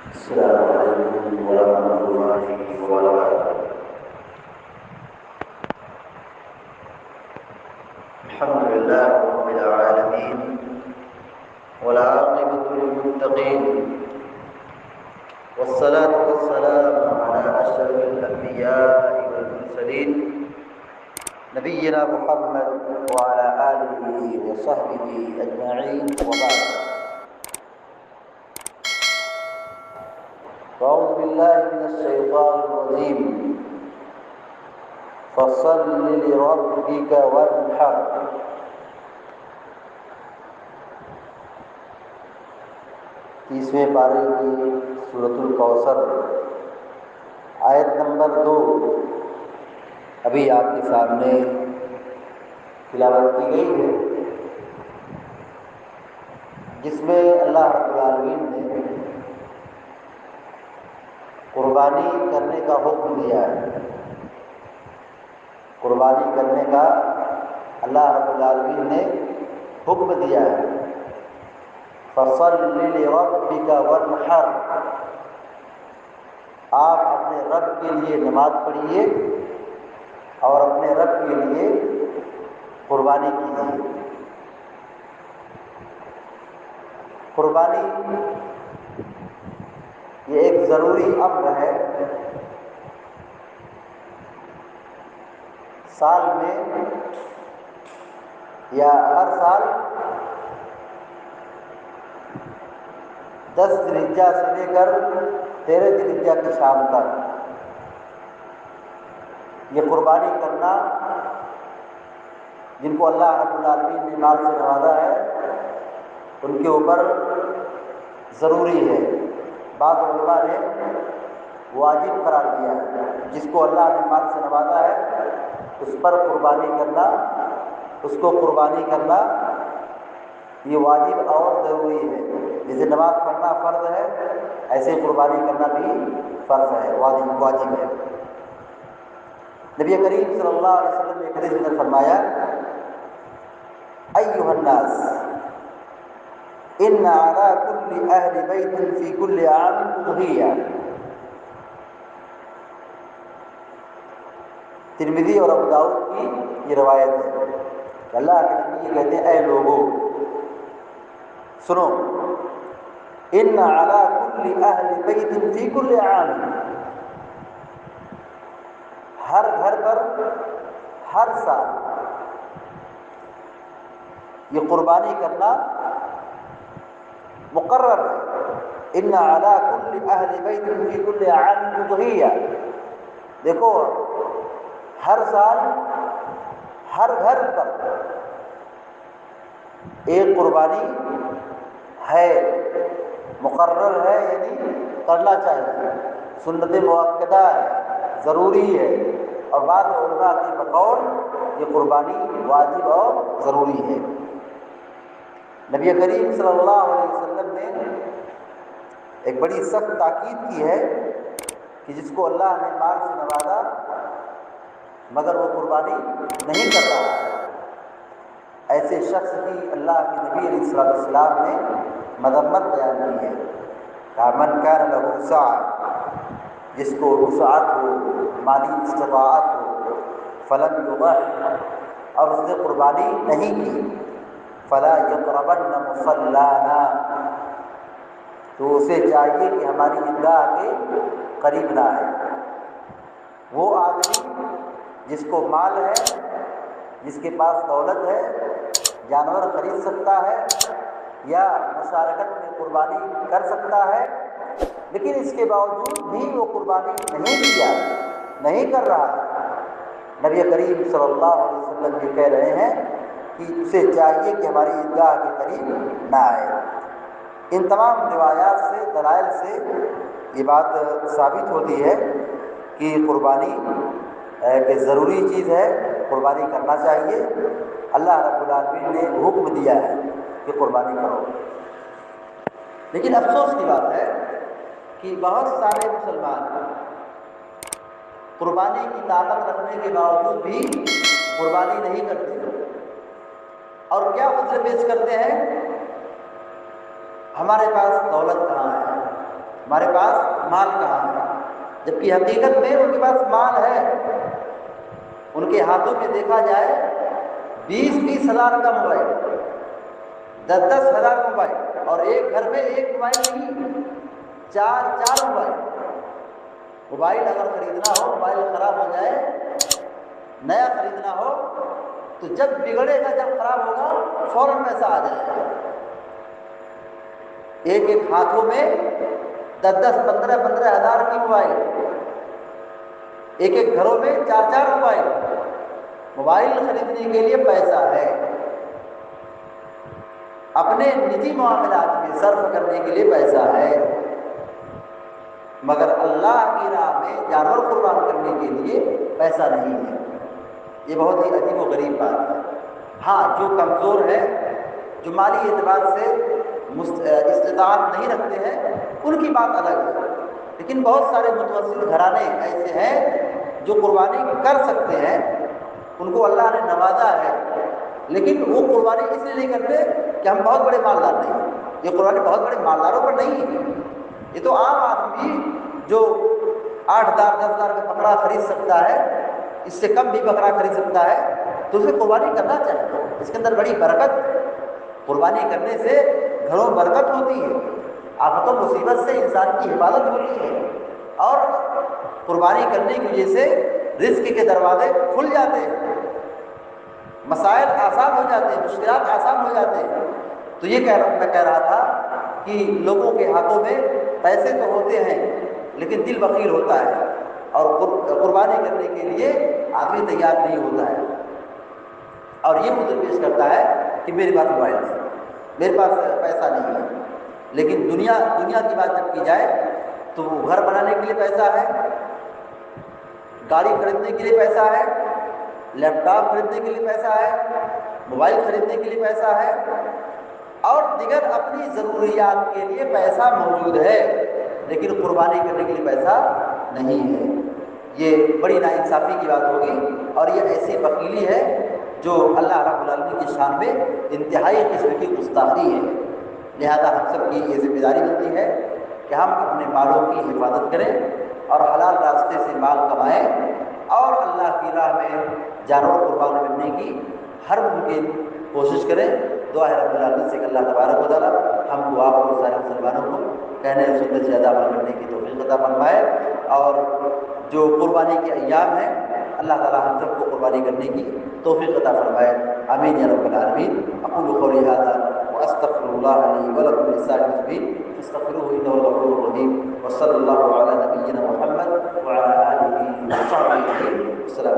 السلام علیکم ورحمۃ اللہ وبرکاتہ۔ الحمد للہ رب العالمین والعاقبۃ للمتقین والصلاة والسلام علی اشرف الانبیاء والمرسلین نبینا محمد وعلی آلہ وصحبہ اجمعین وبعد۔ اعوذ باللہ من الشیطان الرجیم فصل لربک وانحر۔ تیسویں پارے کی سورۃ الکوثر آیت نمبر 2 ابھی آپ کے سامنے تلاوت کی گئی ہے، جس میں اللہ رب العالمین نے قربانی کرنے کا حکم دیا ہے۔ قربانی کرنے کا اللہ رب العالمین نے حکم دیا ہے۔ فصل لربک وانحر، آپ اپنے رب کے لیے نماز پڑھیے اور اپنے رب کے لیے قربانی کیجیے۔ قربانی یہ ایک ضروری امر ہے۔ سال میں یا ہر سال 10 ذی الحجہ سے لے کر 13 ذی الحجہ کی شام تک یہ قربانی کرنا، جن کو اللہ رب العالمین نے مال سے نوازا ہے، ان کے اوپر ضروری ہے۔ بعض علماء نے واجب قرار دیا ہے، جس کو اللہ نے مال سے نوازا ہے اس پر قربانی کرنا، اس کو قربانی کرنا یہ واجب اور ضروری ہے۔ جیسے نماز پڑھنا فرض ہے، ایسے قربانی کرنا بھی فرض ہے، واجب ہے۔ نبی کریم صلی اللہ علیہ وسلم نے ایک حدیث میں فرمایا، ایھا الناس ان علی کل اہل بیت فی کل عام اضحیہ۔ ترمذی اور ابو داؤد کی یہ روایت ہے کہ اللہ کے نبی یہ کہتے ہیں، اے لوگوں سنو، ان علی کل اہل بیت فی کل عام، ہر گھر پر ہر سال یہ قربانی کرنا مقرر ہے۔ ان علی کل اہل بیت فی کل عام اضحیہ، دیکھو ہر سال ہر گھر پر ایک قربانی ہے، مقرر ہے، یعنی کرنا چاہیے، سنت مؤکدہ ہے، ضروری ہے، اور بعض علماء کے بقول یہ قربانی واجب اور ضروری ہے۔ نبی کریم صلی اللہ علیہ وسلم نے ایک بڑی سخت تاکید کی ہے کہ جس کو اللہ نے مال سے نوازا مگر وہ قربانی نہیں کر رہا ہے، ایسے شخص کی اللہ کے نبی علیہ السلام نے مذمت بیان کی ہے۔ کہا، من کان لہ سعۃ، جس کو وسعت ہو، مالی استطاعت ہو، فلم یضح، اور اس نے قربانی نہیں کی، فلا یقربن مصلانا، تو اسے چاہیے کہ ہماری عیدگاہ کے قریب نہ آئے۔ وہ آدمی جس کو مال ہے، جس کے پاس دولت ہے، جانور خرید سکتا ہے یا مشارکت میں قربانی کر سکتا ہے، لیکن اس کے باوجود بھی وہ قربانی نہیں کر رہا ہے، نبی کریم صلی اللہ علیہ وسلم یہ کہہ رہے ہیں کہ اسے چاہیے کہ ہماری عیدگاہ کے قریب نہ آئے۔ ان تمام روایات سے، دلائل سے یہ بات ثابت ہوتی ہے کہ قربانی ایک ضروری چیز ہے، قربانی کرنا چاہیے۔ اللہ رب العالمین نے حکم دیا ہے کہ قربانی کرو، لیکن افسوس کی بات ہے کہ بہت سارے مسلمان قربانی کی طاقت رکھنے کے باوجود بھی قربانی نہیں کرتے، اور کیا وجہ پیش کرتے ہیں؟ ہمارے پاس دولت کہاں ہے، ہمارے پاس مال کہاں ہے، جبکہ حقیقت میں ان کے پاس مال ہے۔ ان کے ہاتھوں میں دیکھا جائے 20,000 کا موبائل، 10,000 موبائل، اور ایک گھر میں ایک موبائل نہیں، چار موبائل۔ موبائل اگر خریدنا ہو، موبائل خراب ہو جائے، نیا خریدنا ہو تو جب بگڑے گا، جب خراب ہوگا، فوراً پیسہ آ جائے گا۔ ایک ہاتھوں میں 15 ہزار کی موبائل، ایک گھروں میں 4 موبائل۔ موبائل خریدنے کے لیے پیسہ ہے، اپنے نجی معاملات میں صرف کرنے کے لیے پیسہ ہے، مگر اللہ کی راہ میں جانور قربان کرنے کے لیے پیسہ نہیں ہے۔ یہ بہت ہی عجیب و غریب بات ہے۔ ہاں، جو کمزور ہے، جو مالی اعتبار سے استطاعت نہیں رکھتے ہیں، ان کی بات الگ ہے، لیکن بہت سارے متوسط گھرانے ایسے ہیں جو قربانی کر سکتے ہیں، ان کو اللہ نے نوازا ہے، لیکن وہ قربانی اس لیے نہیں کرتے کہ ہم بہت بڑے مالدار نہیں ہیں۔ یہ قربانی بہت بڑے مالداروں پر نہیں ہے، یہ تو عام آدمی جو 8,000 10,000 کا بکرا خرید سکتا ہے، اس سے کم بھی بکرا خرید سکتا ہے، تو اسے قربانی کرنا چاہیے۔ اس کے اندر بڑی برکت ہے، قربانی کرنے سے گھروں میں برکت ہوتی ہے، آفت و مصیبت سے انسان کی حفاظت ہوتی ہے، اور قربانی کرنے کی وجہ سے رزق کے دروازے کھل جاتے ہیں، مسائل آسان ہو جاتے ہیں، مشکلات آسان ہو جاتے ہیں۔ تو یہ میں کہہ رہا تھا کہ لوگوں کے ہاتھوں میں پیسے تو ہوتے ہیں، لیکن دل بخیل ہوتا ہے، اور قربانی کرنے کے لیے آدمی تیار نہیں ہوتا ہے، اور یہ عذر پیش کرتا ہے کہ میرے پاس موبائل نہیں، میرے پاس پیسہ نہیں ہے۔ لیکن دنیا کی بات جب کی جائے تو گھر بنانے کے لیے پیسہ ہے، گاڑی خریدنے کے لیے پیسہ ہے، لیپ ٹاپ خریدنے کے لیے پیسہ ہے، موبائل خریدنے کے لیے پیسہ ہے، اور دیگر اپنی ضروریات کے لیے پیسہ موجود ہے، لیکن قربانی کرنے کے لیے پیسہ نہیں ہے۔ یہ بڑی ناانصافی کی بات ہوگی، اور یہ ایسی بخیلی ہے جو اللہ رب العالمین کی شان میں انتہائی قسم کی گستاخی ہے۔ لہذا ہم سب کی یہ ذمہ داری بنتی ہے کہ ہم اپنے مالوں کی حفاظت کریں، اور حلال راستے سے مال کمائیں، اور اللہ کی راہ میں جانور قربان کرنے کی ہر ممکن کوشش کریں۔ دعا ہے رب العالمین سے کہ اللہ تبارک و تعالیٰ ہم کو، آپ کو، سارے مسلمانوں کو کہنے اور سننے سے زیادہ عمل کرنے کی توفیق عطا فرمائے، اور جو قربانی کے ایام ہیں اللہ تعالیٰ ہم سب کو قربانی کرنے کی توفیق عطا فرمائے، آمین یا رب العالمین۔ اقول قولی ھذا واستغفر اللہ لی ولکم ولسائر المسلمین فاستغفروہ انہ هو الغفور الرحیم، وصلی اللہ علی نبینا محمد وعلی آلہ وصحبہ اجمعین۔ السلام